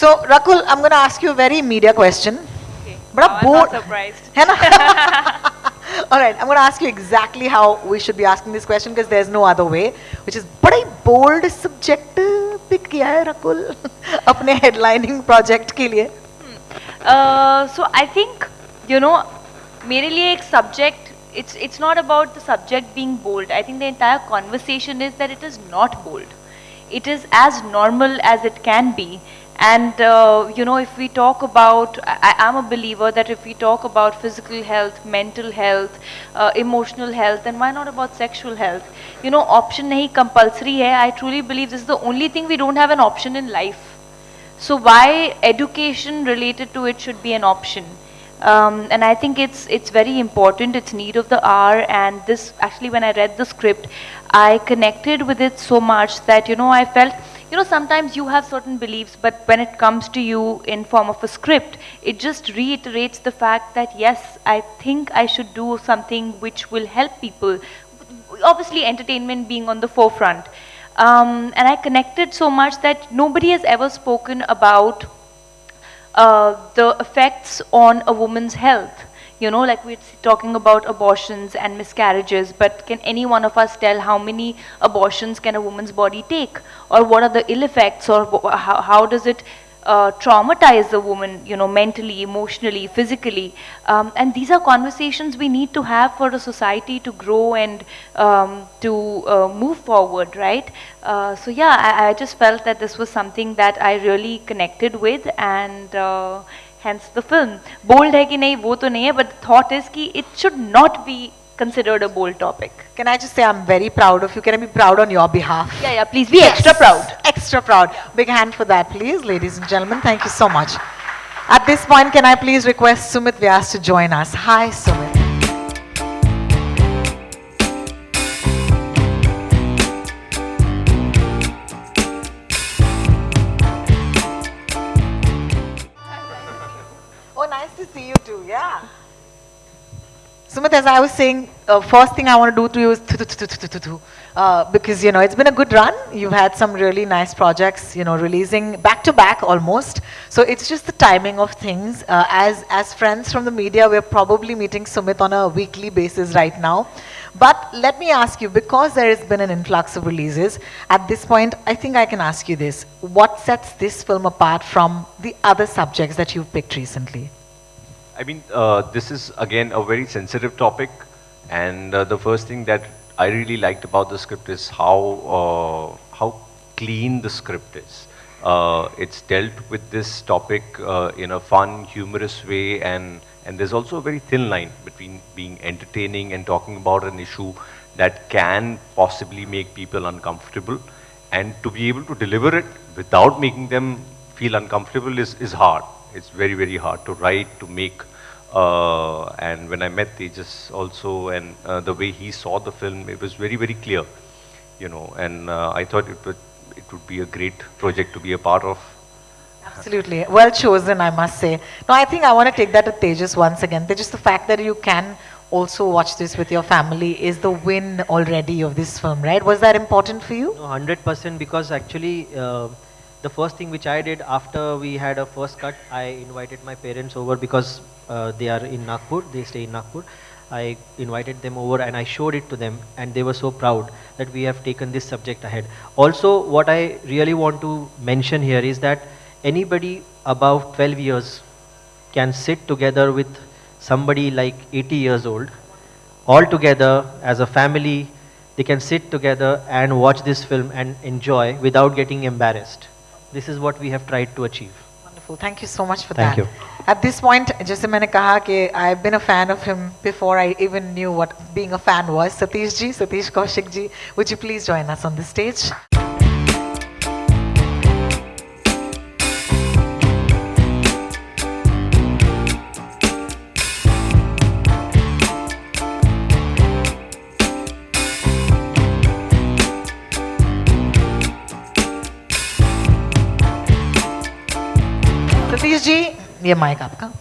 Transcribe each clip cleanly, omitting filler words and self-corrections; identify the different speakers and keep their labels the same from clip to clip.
Speaker 1: So Rakul, I'm going to ask you a very media question.
Speaker 2: Okay.
Speaker 1: बड़ा
Speaker 2: Now I'm
Speaker 1: bold
Speaker 2: not surprised.
Speaker 1: है ना? All right, I'm going to ask you exactly how we should be asking this question because there's no other way, which is बड़ा ही bold subject pick किया है रकुल अपने headlining project के लिए.
Speaker 2: So I think, you know, मेरे लिए एक subject, it's not about the subject being bold. I think the entire conversation is that it is not bold. It is as normal as it can be. And, you know, if we talk about, I am a believer that if we talk about physical health, mental health, emotional health, then why not about sexual health? You know, option nahi compulsory hai. I truly believe this is the only thing we don't have an option in life. So why education related to it should be an option? And I think it's very important. It's need of the hour. And this actually, when I read the script, I connected with it so much that I felt, sometimes you have certain beliefs, but when it comes to you in form of a script, it just reiterates the fact that yes, I think I should do something which will help people. Obviously, entertainment being on the forefront. And I connected so much that nobody has ever spoken about the effects on a woman's health. Like we're talking about abortions and miscarriages, but can any one of us tell how many abortions can a woman's body take? Or what are the ill effects, or how does it traumatize the woman, mentally, emotionally, physically? And these are conversations we need to have for a society to grow and to move forward, right? So yeah, I just felt that this was something that I really connected with, and hence the film. Bold hai ki nahi, wo to nahi hai, but the thought is ki it should not be considered a bold topic.
Speaker 1: Can I just say I'm very proud of you? Can I be proud on your behalf?
Speaker 2: Yeah, please be extra proud.
Speaker 1: Extra proud. Big hand for that, please, ladies and gentlemen. Thank you so much. At this point, can I please request Sumit Vyas to join us? Hi, Sumit. Oh, nice to see you too, yeah. Sumit, as I was saying, first thing I want to do to you is because it's been a good run. You've had some really nice projects, releasing back to back almost. So it's just the timing of things. As friends from the media, we're probably meeting Sumit on a weekly basis right now. But let me ask you, because there has been an influx of releases, at this point, I think I can ask you this: what sets this film apart from the other subjects that you've picked recently?
Speaker 3: I mean, this is again a very sensitive topic, and the first thing that I really liked about the script is how clean the script is. It's dealt with this topic in a fun, humorous way, and there's also a very thin line between being entertaining and talking about an issue that can possibly make people uncomfortable, and to be able to deliver it without making them feel uncomfortable is hard. It's very, very hard to write, to make. And when I met Tejas also, and the way he saw the film, it was very, very clear, and I thought it would be a great project to be a part of.
Speaker 1: Absolutely. Well chosen, I must say. Now, I think I want to take that to Tejas once again. Tejas, the fact that you can also watch this with your family is the win already of this film, right? Was that important for you?
Speaker 4: No, 100%, because actually, the first thing which I did after we had a first cut, I invited my parents over because they are in Nagpur, they stay in Nagpur. I invited them over and I showed it to them, and they were so proud that we have taken this subject ahead. Also, what I really want to mention here is that anybody above 12 years can sit together with somebody like 80 years old, all together as a family. They can sit together and watch this film and enjoy without getting embarrassed. This is what we have tried to achieve.
Speaker 1: Wonderful. Thank you so much for
Speaker 4: Thank
Speaker 1: that.
Speaker 4: you.
Speaker 1: At this point, जैसे मैंने कहा कि I've been a fan of him before I even knew what being a fan was. Satish Kaushik ji, would you please join us on the stage? Satish ji, ये mic आपका।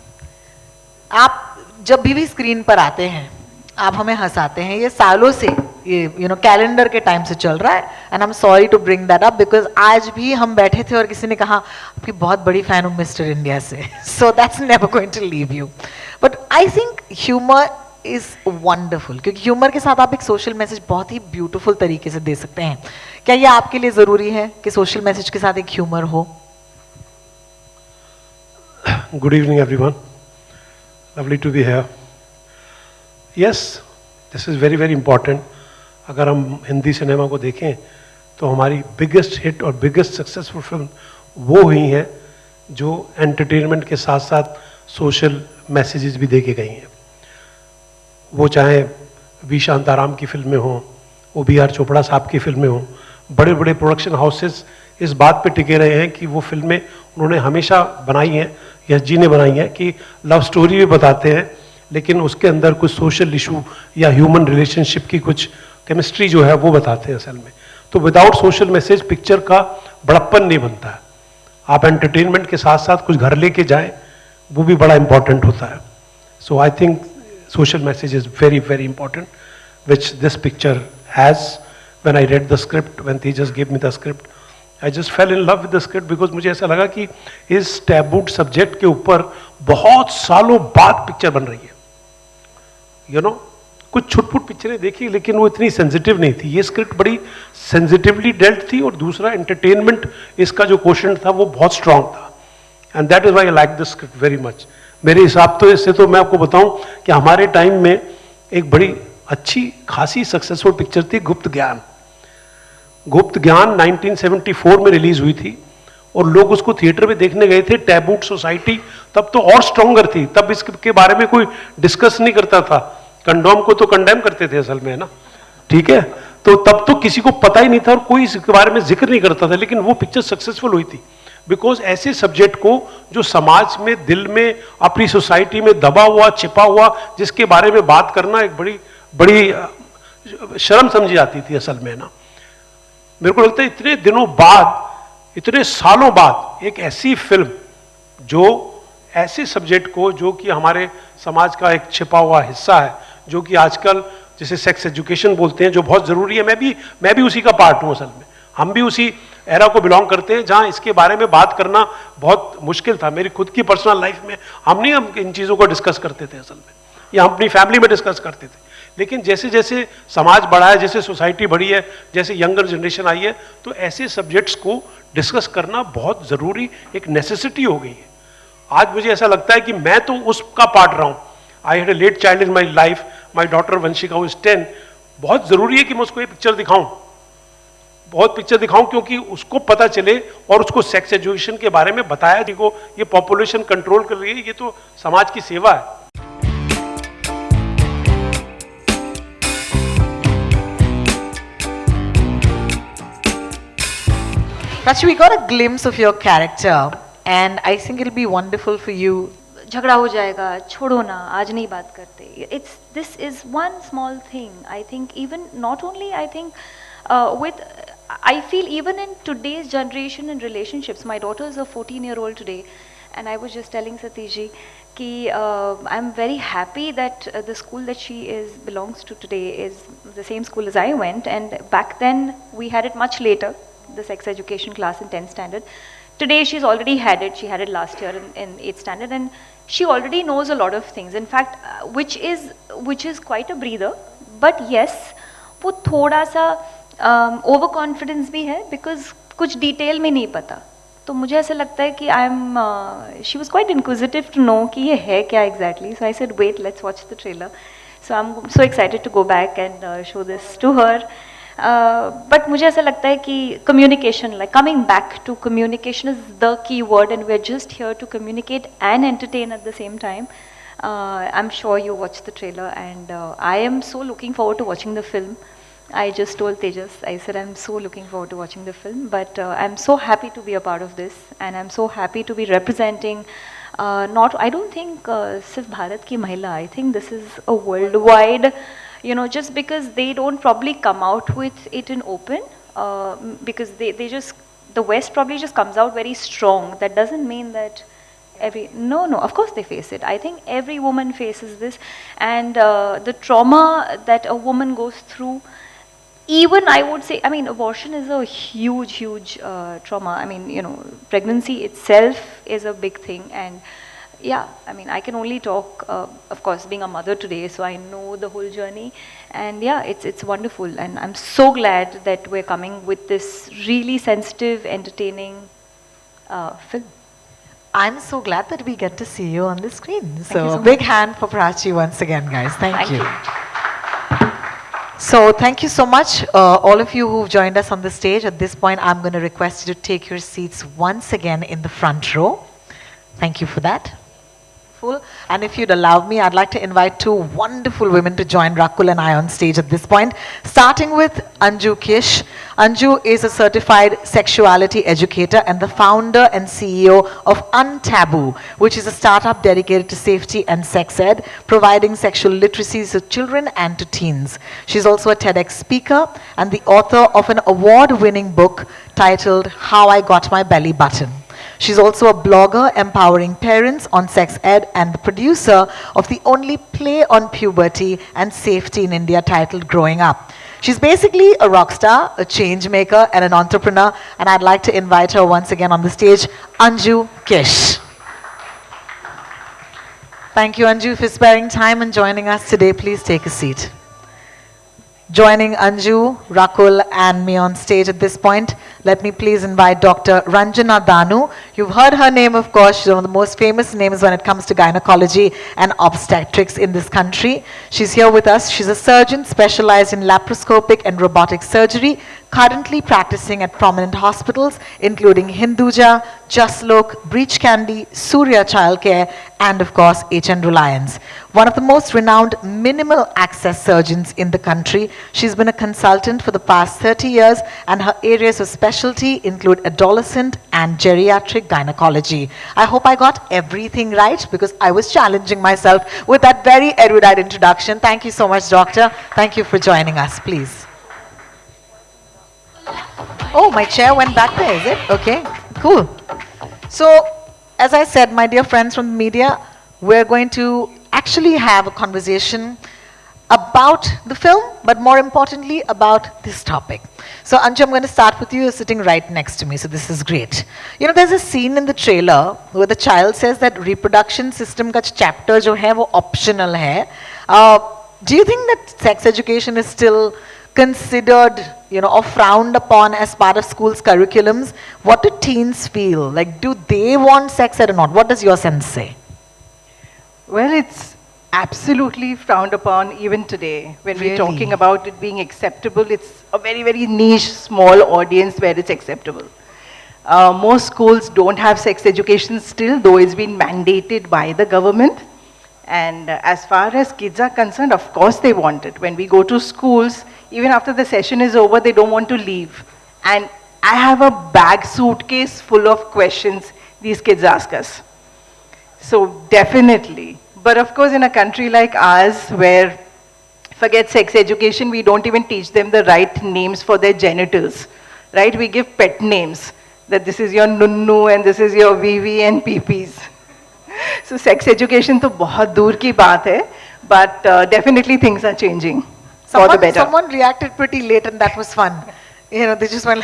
Speaker 1: आप जब भी screen पर आते हैं, आप हमें हंसाते हैं। ये सालों से ये कैलेंडर के टाइम से चल रहा है. And I am sorry to bring that up because आज भी हम बैठे थे और किसी ने कहा आपकी बहुत बड़ी फैन हूँ मिस्टर इंडिया से. So that's never going to leave you. But I think humour is wonderful, क्योंकि ह्यूमर के साथ आप एक सोशल मैसेज बहुत ही ब्यूटीफुल तरीके से दे सकते हैं. क्या ये आपके लिए जरूरी है कि सोशल मैसेज के साथ एक ह्यूमर हो?
Speaker 5: Good evening, everyone. Lovely to be here. Yes, this is very, very important. अगर हम हिंदी सिनेमा को देखें तो हमारी बिगेस्ट हिट और बिगेस्ट सक्सेसफुल फिल्म वो हुई हैं जो एंटरटेनमेंट के साथ साथ सोशल मैसेजेस भी दे के गई हैं. वो चाहे वी शांताराम की फिल्में हों, वो बी आर चोपड़ा साहब की फिल्में हों, बड़े बड़े प्रोडक्शन हाउसेस इस बात पे टिके रहे हैं कि वो फिल्में उन्होंने हमेशा बनाई हैं, यश जी ने बनाई हैं, कि लव स्टोरी भी बताते हैं लेकिन उसके अंदर कुछ सोशल इशू या ह्यूमन रिलेशनशिप की कुछ केमिस्ट्री जो है वो बताते हैं असल में. तो विदाउट सोशल मैसेज पिक्चर का बड़प्पन नहीं बनता है. आप एंटरटेनमेंट के साथ साथ कुछ घर लेके जाएं, वो भी बड़ा इंपॉर्टेंट होता है. So I think social message is very, very important, which this picture has. When I read the script, when they just gave me the script, I just fell in love with the script because मुझे ऐसा लगा कि इस टैबूड subject के ऊपर बहुत सालों बाद पिक्चर बन रही है. You know, कुछ छुटपुट पिक्चरें देखी लेकिन वो इतनी सेंसिटिव नहीं थी. ये स्क्रिप्ट बड़ी सेंसिटिवली डेल्ट थी और दूसरा एंटरटेनमेंट इसका जो क्वेश्चन था वो बहुत स्ट्रांग था. And that is why I like this script very much. मेरे हिसाब तो इससे तो मैं आपको बताऊं कि हमारे टाइम में एक बड़ी अच्छी खासी सक्सेसफुल पिक्चर थी गुप्त ज्ञान. गुप्त ज्ञान 1974 में रिलीज हुई थी और लोग उसको थिएटर में देखने गए थे. टैबूड सोसाइटी तब तो और स्ट्रॉन्गर थी, तब इसके बारे में कोई डिस्कस नहीं करता था. कंडोम को तो कंडेम करते थे असल में, है ना, ठीक है. तो तब तो किसी को पता ही नहीं था और कोई इसके बारे में जिक्र नहीं करता था. लेकिन वो पिक्चर सक्सेसफुल हुई थी बिकॉज ऐसे सब्जेक्ट को जो समाज में, दिल में, अपनी सोसाइटी में दबा हुआ, छिपा हुआ, जिसके बारे में बात करना एक बड़ी बड़ी शर्म समझी जाती थी असल में, ना. मेरे को लगता है इतने दिनों बाद, इतने सालों बाद एक ऐसी फिल्म जो ऐसे सब्जेक्ट को, जो कि हमारे समाज का एक छिपा हुआ हिस्सा है, जो कि आजकल जिसे सेक्स एजुकेशन बोलते हैं, जो बहुत जरूरी है. मैं भी उसी का पार्ट हूं असल में. हम भी उसी एरा को बिलोंग करते हैं जहां इसके बारे में बात करना बहुत मुश्किल था. मेरी खुद की पर्सनल लाइफ में हम इन चीज़ों को डिस्कस करते थे असल में, या हम अपनी फैमिली में डिस्कस करते थे. लेकिन जैसे जैसे समाज बढ़ा है, जैसे सोसाइटी बढ़ी है, जैसे यंगर जनरेशन आई है, तो ऐसे सब्जेक्ट्स को डिस्कस करना बहुत ज़रूरी, एक नेसेसिटी हो गई है. आज मुझे ऐसा लगता है कि मैं तो उसका पार्ट रहा हूँ. I had a late child in my life. My daughter Vanshika is 10. बहुत ज़रूरी है कि मैं उसको ये पिक्चर दिखाऊँ, बहुत पिक्चर दिखाऊं, क्योंकि उसको पता चले और उसको सेक्स एजुकेशन के बारे में बताया. देखो, ये पॉपुलेशन कंट्रोल कर रही है, ये तो समाज की सेवा है.
Speaker 1: Rachi, we got a glimpse of your character and I think it'll be wonderful for you.
Speaker 2: झगड़ा हो जाएगा, छोड़ो ना, आज नहीं बात करते. This is one small thing. I think even not only I think I feel even in today's generation and relationships, my daughter is a 14-year-old today, and I was just telling Satish ji ki I'm very happy that the school that she belongs to today is the same school as I went, and back then we had it much later, the sex education class in 10th standard. Today she's already had it. She had it last year in 8th standard, and she already knows a lot of things. In fact, which is quite a breather. But yes, वो थोड़ा सा over confidence भी है because कुछ detail में नहीं पता. तो मुझे ऐसा लगता है कि she was quite inquisitive to know कि ये है क्या exactly. So I said wait, let's watch the trailer. So I am so excited to go back and show this to her. But मुझे ऐसा लगता है कि communication, like coming back to communication is the key word, and we are just here to communicate and entertain at the same time. I'm sure you watched the trailer, and I am so looking forward to watching the film. I just told Tejas, I said I'm so looking forward to watching the film, but I'm so happy to be a part of this, and I'm so happy to be representing I don't think sirf Bharat ki mahila, I think this is a worldwide, just because they don't probably come out with it in open, because they just, the West probably just comes out very strong. That doesn't mean that no, of course they face it. I think every woman faces this, and the trauma that a woman goes through, even I would say, I mean, abortion is a huge, huge trauma. I mean, you know, pregnancy itself is a big thing. And yeah, I mean, I can only talk, of course, being a mother today, so I know the whole journey. And yeah, it's wonderful. And I'm so glad that we're coming with this really sensitive, entertaining film.
Speaker 1: I'm so glad that we get to see you on the screen. So,
Speaker 2: you so
Speaker 1: a big hand for Prachi once again, guys. Thank
Speaker 2: Thank
Speaker 1: you.
Speaker 2: you.
Speaker 1: So thank you so much, all of you who've joined us on the stage. At this point, I'm going to request you to take your seats once again in the front row. Thank you for that. And if you'd allow me, I'd like to invite two wonderful women to join Rakul and I on stage at this point, starting with Anju Kish. Anju is a certified sexuality educator and the founder and CEO of Untaboo, which is a startup dedicated to safety and sex ed, providing sexual literacy to children and to teens. She's also a TEDx speaker and the author of an award-winning book titled How I Got My Belly Button. She's also a blogger empowering parents on sex ed and the producer of the only play on puberty and safety in India titled Growing Up. She's basically a rock star, a change maker, and an entrepreneur, and I'd like to invite her once again on the stage, Anju Kish. Thank you, Anju, for sparing time and joining us today. Please take a seat. Joining Anju, Rakul and me on stage at this point, let me please invite Dr. Ranjana Danu. You've heard her name, of course. She's one of the most famous names when it comes to gynecology and obstetrics in this country. She's here with us. She's a surgeon specialized in laparoscopic and robotic surgery, currently practicing at prominent hospitals, including Hinduja, Jaslok, Breach Candy, Surya Childcare, and of course, HN Reliance. One of the most renowned minimal access surgeons in the country, she's been a consultant for the past 30 years, and her areas of specialty include adolescent and geriatric gynecology. I hope I got everything right because I was challenging myself with that very erudite introduction. Thank you so much, doctor. Thank you for joining us, please. Oh, my chair went back there, is it? Okay, cool. So, as I said, my dear friends from the media, we're going to actually have a conversation about the film, but more importantly, about this topic. So, Anju, I'm going to start with you. You're sitting right next to me, so this is great. You know, there's a scene in the trailer where the child says that reproduction system ka chapter jo hai, wo optional hai. Do you think that sex education is still considered, you know, or frowned upon as part of schools' curriculums? What do teens feel? Like, do they want sex ed or not? What does your sense say?
Speaker 6: Well, it's absolutely frowned upon even today. When
Speaker 1: Really?
Speaker 6: we're talking about it being acceptable, it's a very, very niche, small audience where it's acceptable. Most schools don't have sex education still, though it's been mandated by the government. And as far as kids are concerned, of course they want it. When we go to schools, even after the session is over, they don't want to leave. And I have a bag suitcase full of questions these kids ask us. So definitely. But of course, in a country like ours, where forget sex education, we don't even teach them the right names for their genitals, right? We give pet names, that this is your nunnu and this is your vivi and peepees. So sex education to bahut dur ki baat hai, but definitely things are changing for the better.
Speaker 1: Someone reacted pretty late and that was fun. You know, they just went,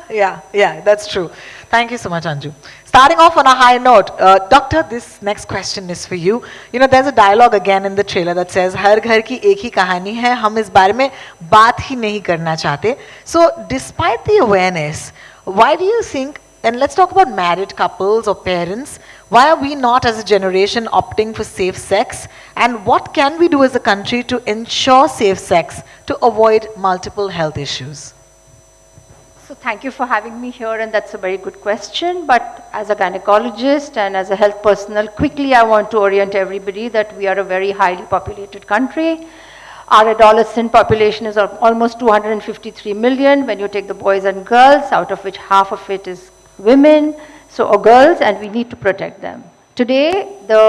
Speaker 1: yeah, that's true. Thank you so much, Anju. Starting off on a high note, Doctor, this next question is for you. You know, there's a dialogue again in the trailer that says, "Har ghar ki ek hi kahani hai, hum is bare mein baat hi nahi karna chahte." So, despite the awareness, why do you think, and let's talk about married couples or parents, why are we not as a generation opting for safe sex? And what can we do as a country to ensure safe sex to avoid multiple health issues?
Speaker 7: So thank you for having me here, and that's a very good question. But as a gynecologist and as a health personnel, quickly I want to orient everybody that we are a very highly populated country. Our adolescent population is almost 253 million when you take the boys and girls, out of which half of it is women, or girls, and we need to protect them. Today, the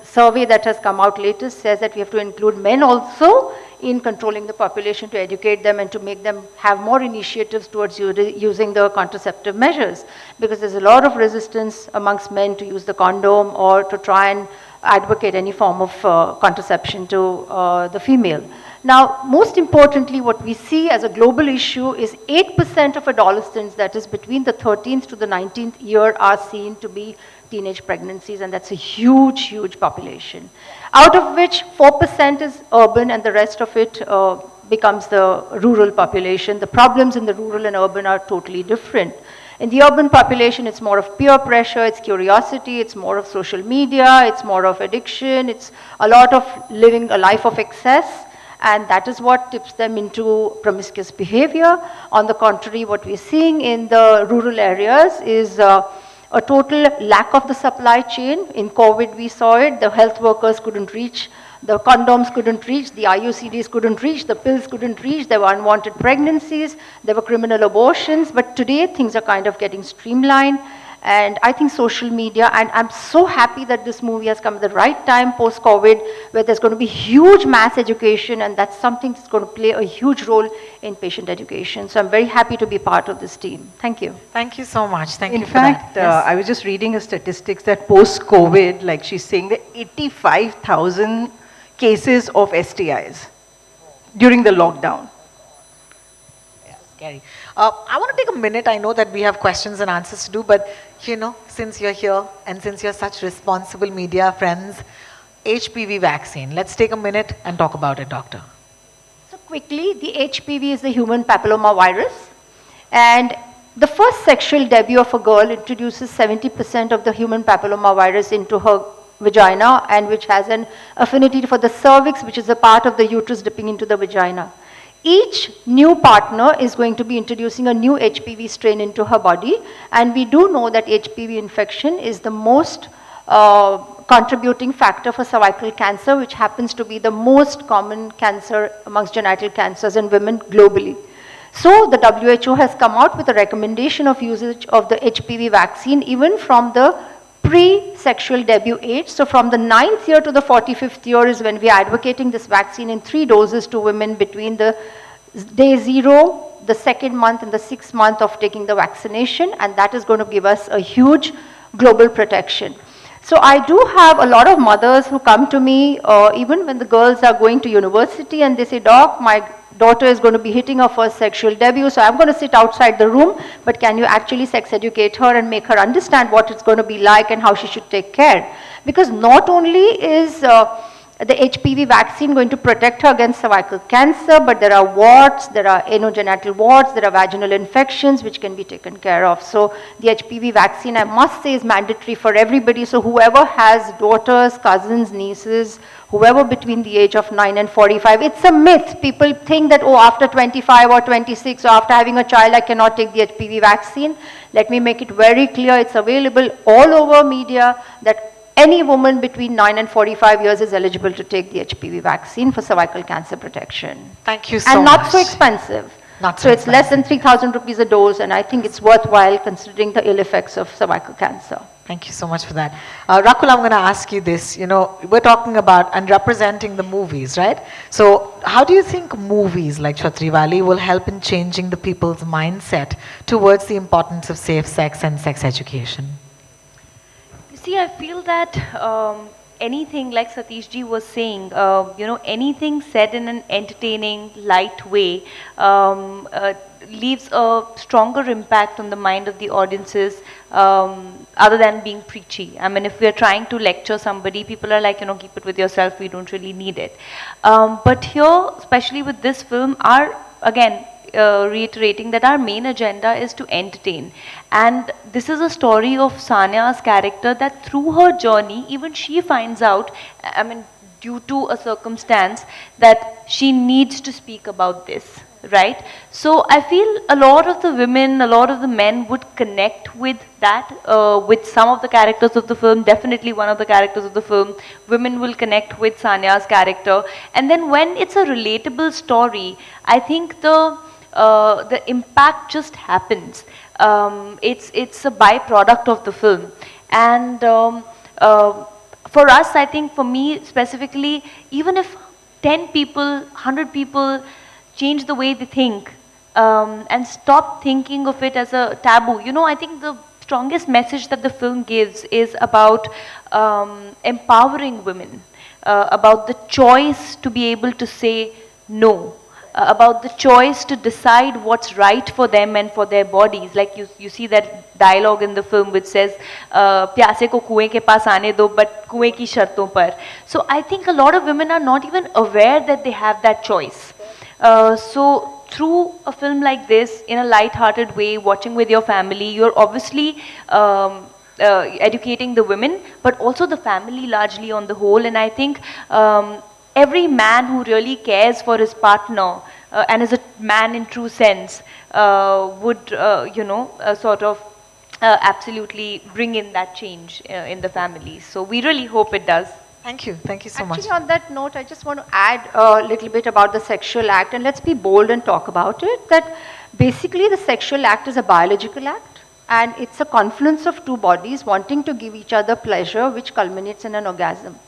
Speaker 7: survey that has come out latest says that we have to include men also in controlling the population, to educate them and to make them have more initiatives towards using the contraceptive measures, because there's a lot of resistance amongst men to use the condom or to try and advocate any form of contraception to the female. Now, most importantly, what we see as a global issue is 8% of adolescents, that is between the 13th to the 19th year, are seen to be teenage pregnancies, and that's a huge, huge population. Out of which 4% is urban, and the rest of it becomes the rural population. The problems in the rural and urban are totally different. In the urban population, it's more of peer pressure, it's curiosity, it's more of social media, it's more of addiction, it's a lot of living a life of excess, and that is what tips them into promiscuous behavior. On the contrary, what we're seeing in the rural areas is a total lack of the supply chain. In COVID, we saw it. The health workers couldn't reach, the condoms couldn't reach, the IUCDs couldn't reach, the pills couldn't reach, there were unwanted pregnancies, there were criminal abortions. But today, things are kind of getting streamlined. And I think social media, and I'm so happy that this movie has come at the right time post-COVID, where there's going to be huge mass education, and that's something that's going to play a huge role in patient education. So I'm very happy to be part of this team. Thank you.
Speaker 1: Thank you so much. Thank you
Speaker 6: In
Speaker 1: for that.
Speaker 6: fact,
Speaker 1: Yes.
Speaker 6: I was just reading a statistics that post-COVID, like she's saying, that 85,000 cases of STIs during the lockdown.
Speaker 1: Scary. I want to take a minute. I know that we have questions and answers to do, but since you're here and since you're such responsible media friends, HPV vaccine. Let's take a minute and talk about it, doctor.
Speaker 7: So quickly, the HPV is the human papilloma virus, and the first sexual debut of a girl introduces 70% of the human papilloma virus into her vagina, and which has an affinity for the cervix, which is a part of the uterus dipping into the vagina. Each new partner is going to be introducing a new HPV strain into her body, and we do know that HPV infection is the most contributing factor for cervical cancer, which happens to be the most common cancer amongst genital cancers in women globally. So the WHO has come out with a recommendation of usage of the HPV vaccine even from the pre-sexual debut age. So from the 9th year to the 45th year is when we are advocating this vaccine in 3 doses to women between the day 0, the 2nd month and the 6th month of taking the vaccination, and that is going to give us a huge global protection. So I do have a lot of mothers who come to me even when the girls are going to university, and they say, "Doc, my daughter is going to be hitting her first sexual debut, so I'm going to sit outside the room, but can you actually sex educate her and make her understand what it's going to be like and how she should take care?" Because not only is the HPV vaccine going to protect her against cervical cancer, but there are warts, there are anogenital warts, there are vaginal infections which can be taken care of. So the HPV vaccine, I must say, is mandatory for everybody. So whoever has daughters, cousins, nieces, whoever between the age of 9 and 45, it's a myth. People think that, oh, after 25 or 26 or after having a child, I cannot take the HPV vaccine. Let me make it very clear, it's available all over media that any woman between 9 and 45 years is eligible to take the HPV vaccine for cervical cancer protection.
Speaker 1: Thank you so much.
Speaker 7: And not so expensive.
Speaker 1: Not
Speaker 7: So
Speaker 1: so
Speaker 7: it's less than 3,000 rupees a dose, and I think it's worthwhile considering the ill effects of cervical cancer.
Speaker 1: Thank you so much for that. Rakul, I'm going to ask you this. We're talking about and representing the movies, right? So how do you think movies like Chhatriwali will help in changing the people's mindset towards the importance of safe sex and sex education?
Speaker 2: See, I feel that anything, like Satish ji was saying, anything said in an entertaining, light way leaves a stronger impact on the mind of the audiences other than being preachy. I mean, if we're trying to lecture somebody, people are like, keep it with yourself, we don't really need it. But here, especially with this film, again, reiterating that our main agenda is to entertain, and this is a story of Sanya's character, that through her journey even she finds out, I mean, due to a circumstance, that she needs to speak about this, right? So I feel a lot of the women, a lot of the men would connect with that, with some of the characters of the film, definitely one of the characters of the film. Women will connect with Sanya's character, and then when it's a relatable story, I think the impact just happens. It's a byproduct of the film, and for us, I think, for me specifically, even if 10 people, 100 people change the way they think and stop thinking of it as a taboo, I think the strongest message that the film gives is about empowering women, about the choice to be able to say know about the choice to decide what's right for them and for their bodies. Like you see that dialogue in the film which says, "प्यासे को कुएं के पास आने दो, but कुएं की शर्तों पर." So I think a lot of women are not even aware that they have that choice. So through a film like this, in a light-hearted way, watching with your family, you're obviously educating the women, but also the family largely on the whole. And I think every man who really cares for his partner and is a man in true sense would, sort of absolutely bring in that change in the family. So we really hope it does.
Speaker 1: Thank you so much.
Speaker 7: Actually, on that note, I just want to add a little bit about the sexual act, and let's be bold and talk about it, that basically the sexual act is a biological act, and it's a confluence of two bodies wanting to give each other pleasure, which culminates in an orgasm.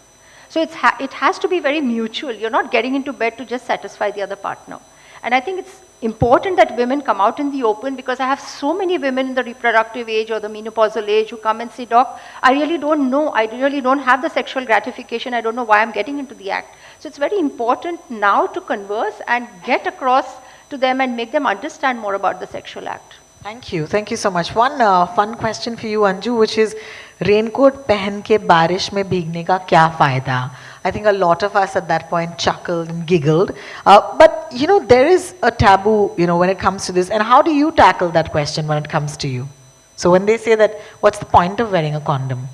Speaker 7: So it has to be very mutual. You're not getting into bed to just satisfy the other partner. And I think it's important that women come out in the open, because I have so many women in the reproductive age or the menopausal age who come and say, "Doc, I really don't know. I really don't have the sexual gratification. I don't know why I'm getting into the act." So it's very important now to converse and get across to them and make them understand more about the sexual act.
Speaker 1: Thank you so much. One fun question for you, Anju, which is raincoat पहन के बारिश में भीगने का क्या फायदा? I think a lot of us at that point chuckled and giggled. But there is a taboo, when it comes to this. And how do you tackle that question when it comes to you? So when they say that, what's the point of wearing a condom?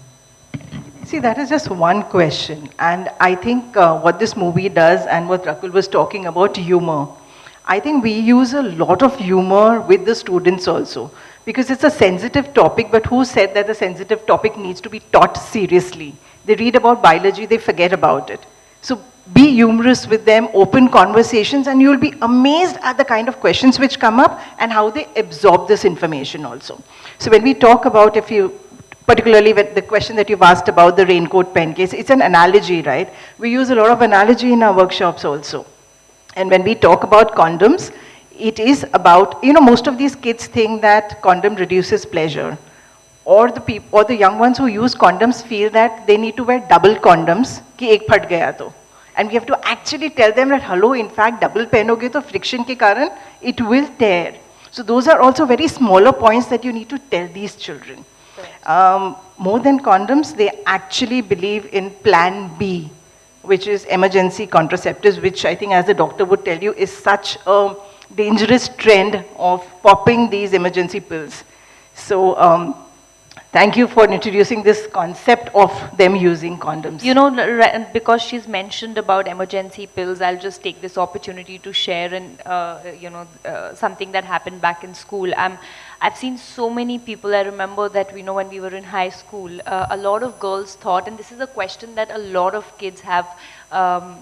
Speaker 6: See, that is just one question. And I think what this movie does, and what Rakul was talking about, humor. I think we use a lot of humor with the students also, because it's a sensitive topic, but who said that the sensitive topic needs to be taught seriously? They read about biology, they forget about it. So be humorous with them, open conversations, and you'll be amazed at the kind of questions which come up and how they absorb this information also. So when we talk about, particularly with the question that you've asked about the raincoat pen case, it's an analogy, right? We use a lot of analogy in our workshops also. And when we talk about condoms, it is about, most of these kids think that condom reduces pleasure. Or the young ones who use condoms feel that they need to wear double condoms, ki ek phat gaya to. And we have to actually tell them that, hello, in fact, double pehnoge to friction ke karan, it will tear. So those are also very smaller points that you need to tell these children. More than condoms, they actually believe in plan B, which is emergency contraceptives, which I think, as the doctor would tell you, is such a dangerous trend of popping these emergency pills. So thank you for introducing this concept of them using condoms.
Speaker 2: Because she's mentioned about emergency pills, I'll just take this opportunity to share something that happened back in school. I've seen so many people. I remember that when we were in high school, a lot of girls thought, and this is a question that a lot of kids have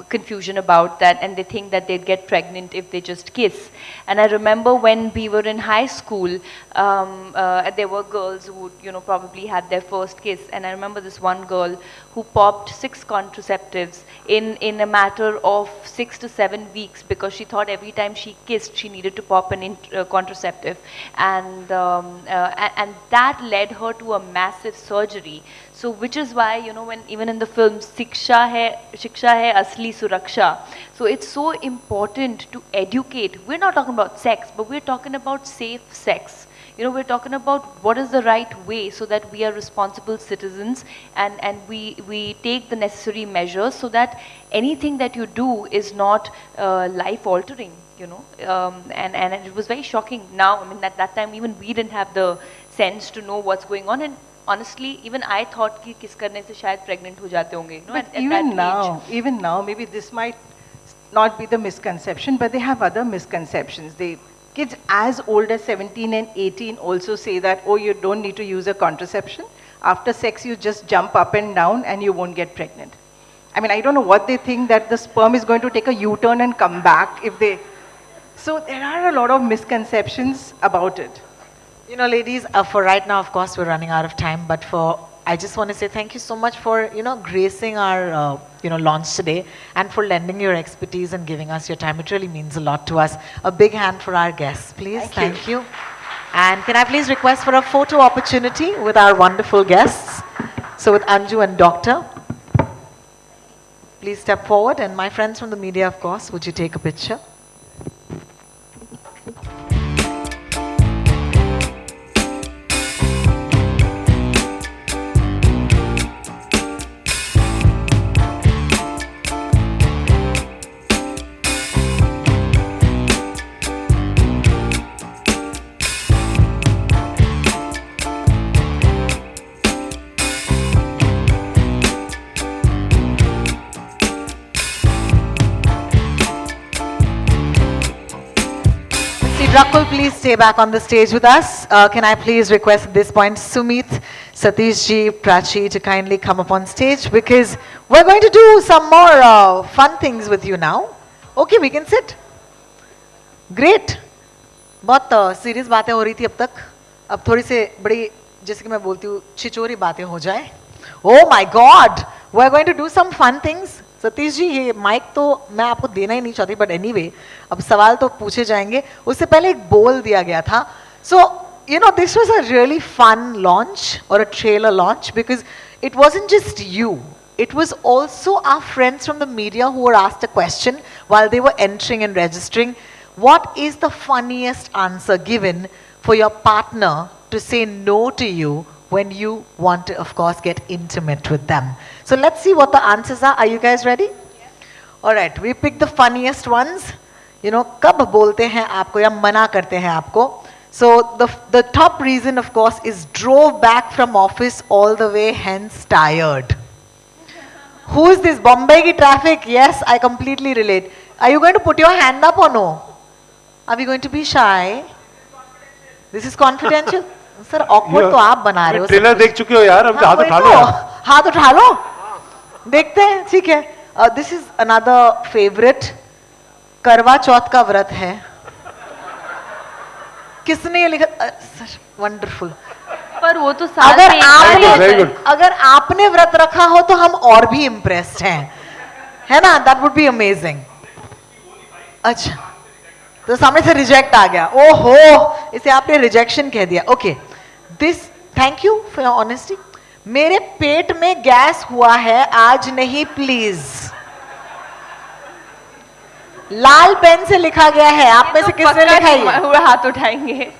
Speaker 2: confusion about, that, and they think that they'd get pregnant if they just kiss. And I remember when we were in high school, there were girls who probably had their first kiss, and I remember this one girl who popped 6 contraceptives in a matter of 6 to 7 weeks, because she thought every time she kissed she needed to pop an contraceptive, and that led her to a massive surgery. So which is why, when even in the film, shiksha hai asli suraksha. So it's so important to educate. We're not talking about sex, but we're talking about safe sex. We're talking about what is the right way, so that we are responsible citizens, and we take the necessary measures so that anything that you do is not life altering, and it was very shocking. Now, at that time, even we didn't have the sense to know what's going on, and honestly, even I thought कि किस करने से शायद pregnant हो जाते होंगे.
Speaker 6: But even now, maybe this might not be the misconception, but they have other misconceptions. Kids as old as 17 and 18 also say that, oh, you don't need to use a contraception. After sex, you just jump up and down and you won't get pregnant. I don't know what they think, that the sperm is going to take a U-turn and come back if they... So there are a lot of misconceptions about it.
Speaker 1: Ladies, for right now, of course, we're running out of time, but I just want to say thank you so much for, gracing our, launch today, and for lending your expertise and giving us your time. It really means a lot to us. A big hand for our guests, please. Thank you. And can I please request for a photo opportunity with our wonderful guests? So with Anju and Doctor. please step forward, and my friends from the media, of course, would you take a picture? Rakul, please stay back on the stage with us. Can I please request at this point Sumit, Satish ji, Prachi to kindly come up on stage, because we're going to do some more fun things with you now. Okay, we can sit. Great. बहुत serious बातें हो रही थी अब तक. अब थोड़ी से बड़ी, जैसे कि मैं बोलती हूँ, छिचोरी बातें हो जाए. Oh my God, we're going to do some fun things. Satish ji, ये माइक तो मैं आपको देना ही नहीं चाहती, बट एनीवे अब सवाल तो पूछे जाएंगे. उससे पहले एक बोल दिया गया था. So you know, this was a really fun launch और a trailer launch, because it wasn't just you, it was also our friends from the media who were asked a question while they were entering and registering. What is the funniest answer given for your partner to say no to you when you want to, of course, get intimate with them? So let's see what the answers are. Are you guys ready? Yeah. All right, we picked the funniest ones. You know, कब बोलते हैं आपको या मना करते हैं आपको. So the top reason, of course, is drove back from office all the way, hence tired. Who is this? Bombay ki traffic? Yes, I completely relate. Are you going to put your hand up or no? Are we going to be shy? This is confidential. Sir, awkward तो आप बना रहे हो.
Speaker 5: Trailer देख चुके हो यार, अब हाथ उठा लो.
Speaker 1: हाथ उठा लो. देखते हैं, ठीक है. This is another favorite. करवा चौथ का व्रत है. किसने ये लिखा? Wonderful.
Speaker 2: पर वो तो साल में
Speaker 1: अगर आपने व्रत रखा हो तो हम और भी इम्प्रेस्ड हैं, है ना? That would be amazing. अच्छा, तो सामने से रिजेक्ट आ गया. ओहो, इसे आपने रिजेक्शन कह दिया. Okay, this, thank you for your honesty. मेरे पेट में गैस हुआ है, आज नहीं प्लीज. लाल पेन से लिखा गया है. आप में से किसने लिखा है?
Speaker 2: हाथ उठाएंगे.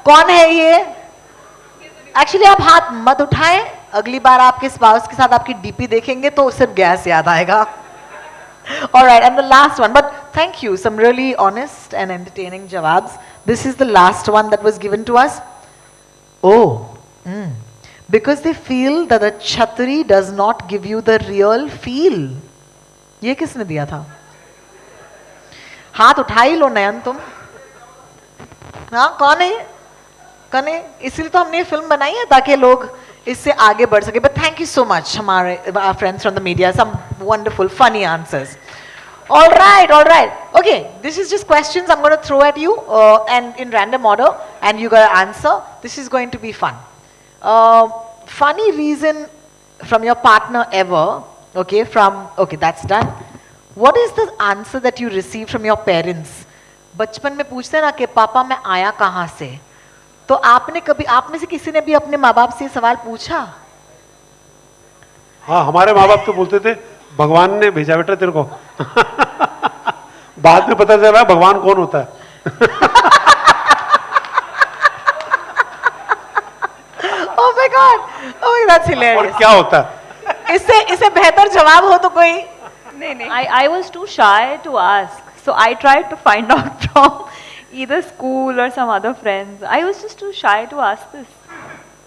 Speaker 1: कौन है ये? एक्चुअली आप हाथ मत उठाएं. अगली बार आपके स्पाउस के साथ आपकी डीपी देखेंगे तो सिर्फ गैस याद आएगा. Alright, and the last one, but thank you, some really honest and entertaining jawabs. This is the last one that was given to us. Oh, because they feel that the Chhatri does not give you the real feel. ये किसने दिया था? हाथ उठा ही लो नयन तुम. हाँ, कौन है? कने, इसलिए तो हमने ये फिल्म बनाई है ताकि लोग इससे आगे बढ़ सके. But thank you so much हमारे friends from the media, some wonderful funny answers. All right. Okay, this is just questions I'm going to throw at you and in random order, and you got to answer. This is going to be fun. Funny reason from your partner ever. Okay, that's done. What is the answer that you received from your parents? बचपन में पूछते हैं ना कि पापा मैं आया कहाँ से. तो आपने कभी, आप में से किसी ने भी अपने माँ बाप से सवाल पूछा?
Speaker 5: हाँ, हमारे माँ बाप तो बोलते थे भगवान ने भेजा बेटा तेरे को. बाद में पता चला भगवान कौन होता है.
Speaker 1: Oh my God, that's hilarious.
Speaker 5: और क्या होता है?
Speaker 1: इससे बेहतर जवाब हो तो कोई?
Speaker 2: नहीं. I was too shy to ask, so I tried to find out from either school or some other friends. I was just too shy to ask this.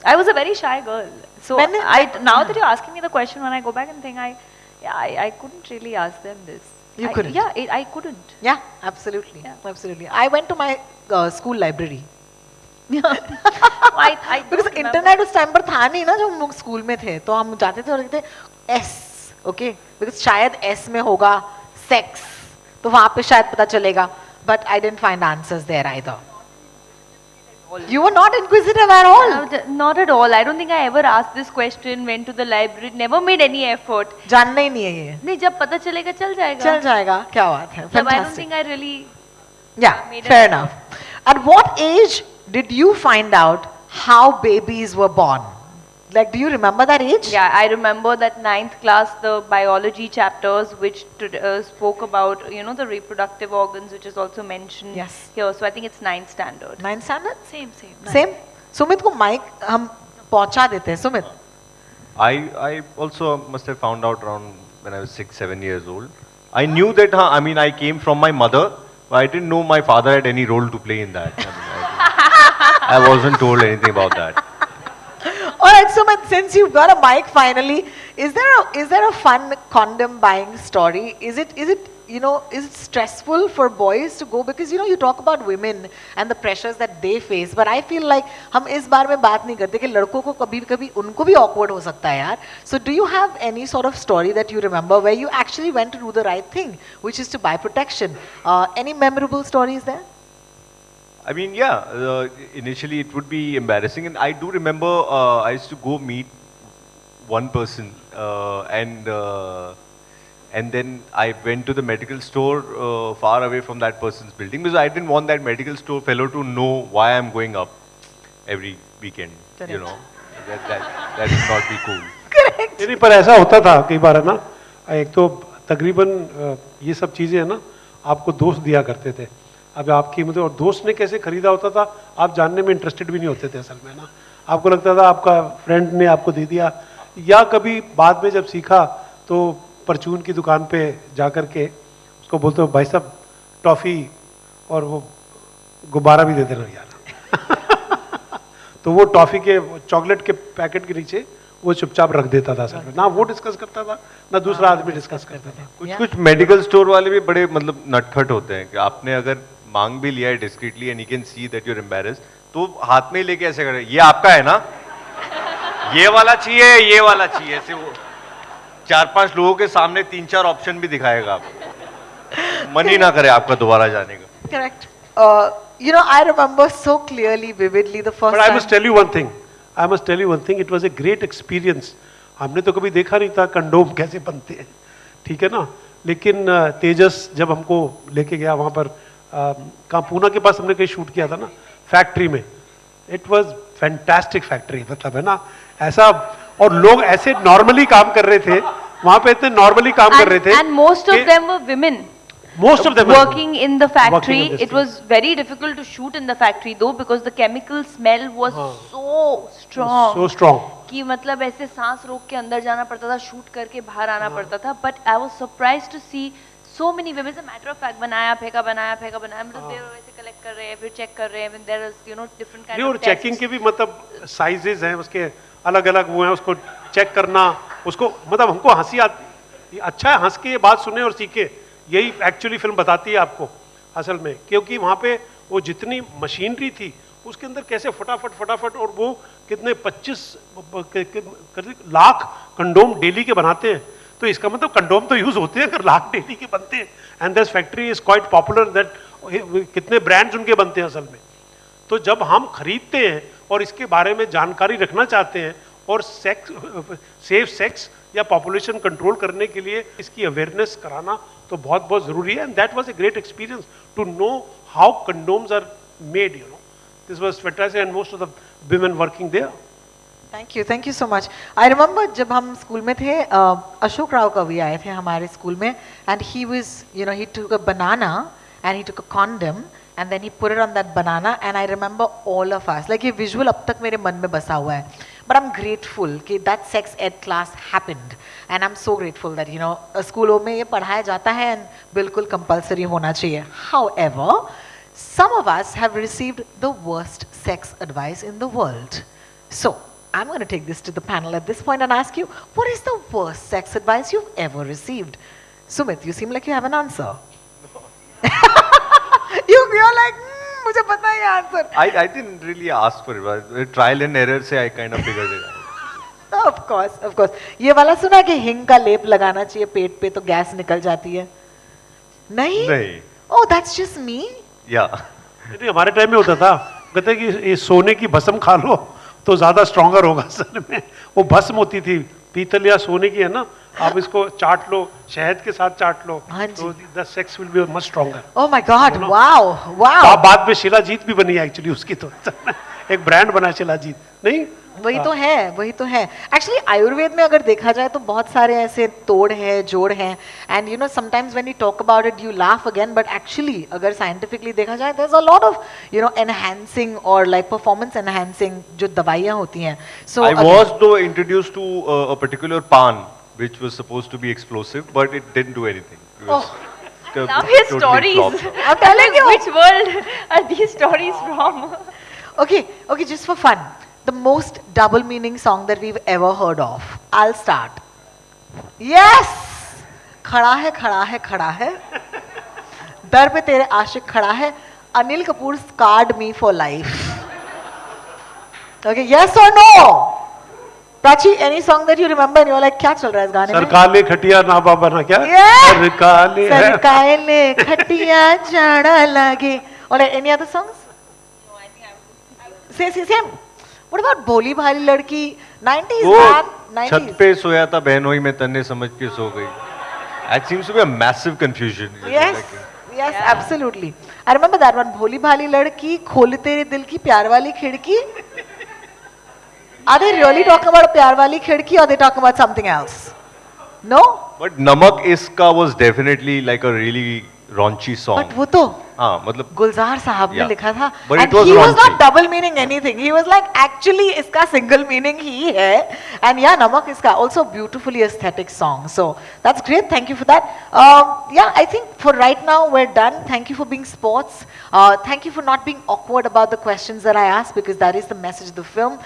Speaker 2: I was a very shy girl. So now that you're asking me the question, when I go back and think, I couldn't really ask them this.
Speaker 1: You couldn't?
Speaker 2: I couldn't.
Speaker 1: Yeah, absolutely. Yeah. Absolutely. I went to my school library.
Speaker 2: I
Speaker 1: because internet उस time पर था नहीं ना, जब हम लोग school में थे, तो हम जाते थे और कहते S, okay, because शायद S में होगा sex, तो वहाँ पे शायद पता चलेगा. But I didn't find answers there either. You were not inquisitive at all?
Speaker 2: Not at all. I don't think I ever asked this question, went to the library, never made any effort.
Speaker 1: जानना ही नहीं है ये.
Speaker 2: नहीं, जब पता चलेगा चल जाएगा.
Speaker 1: चल जाएगा, क्या बात है.
Speaker 2: Fantastic. I don't think I really.
Speaker 1: Yeah, fair enough. At what age did you find out how babies were born? Like, do you remember that age?
Speaker 2: Yeah, I remember that ninth class, the biology chapters, which spoke about, you know, the reproductive organs, which is also mentioned
Speaker 1: Yes.
Speaker 2: here. So I think it's ninth standard.
Speaker 1: 9th standard?
Speaker 2: Same.
Speaker 1: Same. Sumit को mic हम पहुंचा देते हैं. Sumit.
Speaker 3: I also must have found out around when I was 6, 7 years old. I knew that, I mean, I came from my mother, but I didn't know my father had any role to play in that. I wasn't told anything about that.
Speaker 1: All right, Sumit, since you've got a mic finally, is there a fun condom buying story? Is it is it stressful for boys to go, because you talk about women and the pressures that they face, but I feel like हम इस बार में बात नहीं करते कि लड़कों को कभी-कभी उनको भी awkward हो सकता है यार. So do you have any sort of story that you remember where you actually went to do the right thing, which is to buy protection? Any memorable stories there?
Speaker 3: I mean, yeah, initially it would be embarrassing, and I do remember I used to go meet one person, and then I went to the medical store far away from that person's building, because I didn't want that medical store fellow to know why I'm going up every weekend.
Speaker 1: Correct.
Speaker 3: You know, that would not be cool.
Speaker 1: Correct.
Speaker 5: नहीं, पर ऐसा होता था कई बार, है ना. एक तो तकरीबन ये सब चीज़ें है ना, आपको दोस्त दिया करते थे. अब आपकी मतलब, और दोस्त ने कैसे खरीदा होता था आप जानने में इंटरेस्टेड भी नहीं होते थे असल में, ना. आपको लगता था आपका फ्रेंड ने आपको दे दिया, या कभी बाद में जब सीखा तो परचून की दुकान पे जा कर के उसको बोलते हो भाई साहब टॉफ़ी और वो गुब्बारा भी दे देना यार. तो वो टॉफ़ी के चॉकलेट के पैकेट के नीचे वो चुपचाप रख देता था सर, ना वो डिस्कस करता था ना दूसरा आदमी डिस्कस करता था.
Speaker 3: कुछ मेडिकल स्टोर वाले भी बड़े मतलब नटखट होते हैं कि आपने अगर मांग भी लिया है discreetly and you can see that you are embarrassed, तो हाथ में ही लेके ऐसे करे, ये आपका है ना, ये वाला चाहिए, ये वाला चाहिए, ऐसे वो 4-5 लोगों के सामने 3-4 ऑप्शन भी दिखाएगा आपको, मन ही ना करे आपका दोबारा जाने का.
Speaker 1: Correct. I remember so clearly, vividly the first
Speaker 5: But I
Speaker 1: time.
Speaker 5: must tell you one thing. I must tell you one thing. It was a great experience. हमने तो कभी देखा नहीं था कंडोम कैसे बनते हैं, ठीक है ना. लेकिन तेजस जब हमको लेके गया वहाँ पर, कहाँ पूना के पास हमने कहीं शूट किया था ना, फैक्ट्री में. इट वाज फैंटास्टिक फैक्ट्री, मतलब है ना ऐसा, और लोग ऐसे नॉर्मली काम कर रहे थे वहाँ पे, इतने नॉर्मली काम कर रहे थे.
Speaker 2: And most of them were women.
Speaker 5: Most of them
Speaker 2: working in the factory.
Speaker 5: working in this
Speaker 2: It was very difficult to shoot in the factory though, because the chemical smell was so strong.
Speaker 5: So strong.
Speaker 2: कि मतलब ऐसे सांस रोक के अंदर जाना पड़ता था, शूट करके बाहर आना पड़ता था. But I was surprised to see so many women. As a matter of fact, बनाया फेंका, मतलब देर वैसे कलेक्ट कर रहे हैं, फिर चेक कर रहे हैं. When there is different kind
Speaker 5: नहीं,
Speaker 2: of
Speaker 5: और चेकिंग के भी मतलब साइजेस हैं उसके अलग अलग, वो हैं उसको चेक करना, उसको मतलब हमको हंसी आती. अच्छा है हंस के ये बात सुने और सीखे, यही एक्चुअली फिल्म बताती है आपको असल में, क्योंकि वहाँ पे वो जितनी मशीनरी थी उसके अंदर कैसे फटाफट, और वो कितने 25 लाख कंडोम डेली के बनाते हैं. तो इसका मतलब कंडोम तो यूज होते हैं अगर लाख डेली के बनते हैं. And this factory is quite popular, that कितने ब्रांड्स उनके बनते हैं असल में. तो जब हम खरीदते हैं और इसके बारे में जानकारी रखना चाहते हैं और सेफ सेक्स या पॉपुलेशन कंट्रोल करने के लिए इसकी अवेयरनेस कराना तो बहुत बहुत जरूरी है. And that was a great experience to know how condoms are made. This was fantastic, and most of the women working there.
Speaker 1: Thank you so much. I remember जब हम स्कूल में थे, अशोक राव कवि आए थे हमारे स्कूल में, and he took a banana and he took a condom and then he put it on that banana, and I remember all of us, like ये visual अब तक मेरे मन में बसा हुआ है. But I'm grateful कि that sex ed class happened, and I'm so grateful that स्कूलों में ये पढ़ाया जाता है and बिल्कुल compulsory होना चाहिए. However, some of us have received the worst sex advice in the world. So I'm going to take this to the panel at this point and ask you, what is the worst sex advice you've ever received? Sumit, you seem like you have an answer. You're like, मुझे पता है answer.
Speaker 3: I didn't really ask for it. Trial and error से I kind of figured it out.
Speaker 1: Of course. ये वाला सुना कि हिंग का लेप लगाना चाहिए पेट पे तो गैस निकल जाती है? नहीं? Oh, that's just me?
Speaker 3: Yeah.
Speaker 5: नहीं, हमारे टाइम में होता था, कहते हैं कि ये सोने की भस्म खा लो तो ज्यादा स्ट्रॉन्गर होगा. असल में वो भस्म होती थी, पीतल या सोने की, है ना. आप इसको चाट लो, शहद के साथ चाट लो, तो the sex will be much stronger.
Speaker 1: Oh my God! Wow!
Speaker 5: बाद में शिलाजीत भी बनी है एक्चुअली उसकी. तो एक ब्रांड बना चला जीत, नहीं?
Speaker 1: वही तो है, वही तो है. एक्चुअली आयुर्वेद में अगर देखा जाए तो बहुत सारे ऐसे तोड़ है, जोड़ हैं, and you know sometimes when you talk about it you laugh again, but actually अगर साइंटिफिकली देखा जाए there is a lot of you know enhancing और लाइक परफॉर्मेंस एनहांसिंग जो दवाइयाँ होती हैं. सो
Speaker 3: I was though introduced to a particular pan which was supposed to be explosive, but it didn't do anything. It was
Speaker 2: Love his
Speaker 3: totally
Speaker 2: stories.
Speaker 3: flopped.
Speaker 1: I'm telling you.
Speaker 2: Which world are these stories from?
Speaker 1: Okay, just for fun, the most double meaning song that we've ever heard of. I'll start. Yes, खड़ा है, खड़ा है. दर पे तेरे आशिक खड़ा है. Anil Kapoor scarred me for life. Okay, yes or no? Prachi, any song that you remember and you're like, क्या चल रहा है इस गाने में?
Speaker 5: सरकाले खटिया ना बाबा ना क्या?
Speaker 1: Yeah.
Speaker 5: सरकाले है.
Speaker 1: खटिया जाड़ा लगे. Or like, any other songs?
Speaker 2: No, I think I would.
Speaker 1: Same. What about भोली भाली लड़की? 90s
Speaker 3: वो
Speaker 1: man,
Speaker 3: छत
Speaker 1: 90s.
Speaker 3: पे सोया था बहनोई में तन्ने समझ के सो गई. That seems to be a massive confusion.
Speaker 1: Yes, absolutely. I remember that one. भोली भाली लड़की, खोल तेरे दिल की प्यार वाली खिड़की. Are they really talking about a प्यार वाली खिड़की or are they talking about something else? No?
Speaker 3: But Namak Iska was definitely like a really raunchy song.
Speaker 1: But वो तो
Speaker 3: हाँ मतलब
Speaker 1: गुलजार साहब ने
Speaker 3: Yeah.
Speaker 1: लिखा था.
Speaker 3: But
Speaker 1: And
Speaker 3: it was
Speaker 1: he was
Speaker 3: raunchy.
Speaker 1: not double meaning anything. He was like actually इसका single meaning ही है. And yeah, नमक इसका also beautifully aesthetic song. So that's great. Thank you for that. Yeah, I think for right now we're done. Thank you for being sports. Thank you for not being awkward about the questions that I asked because that is the message of the film.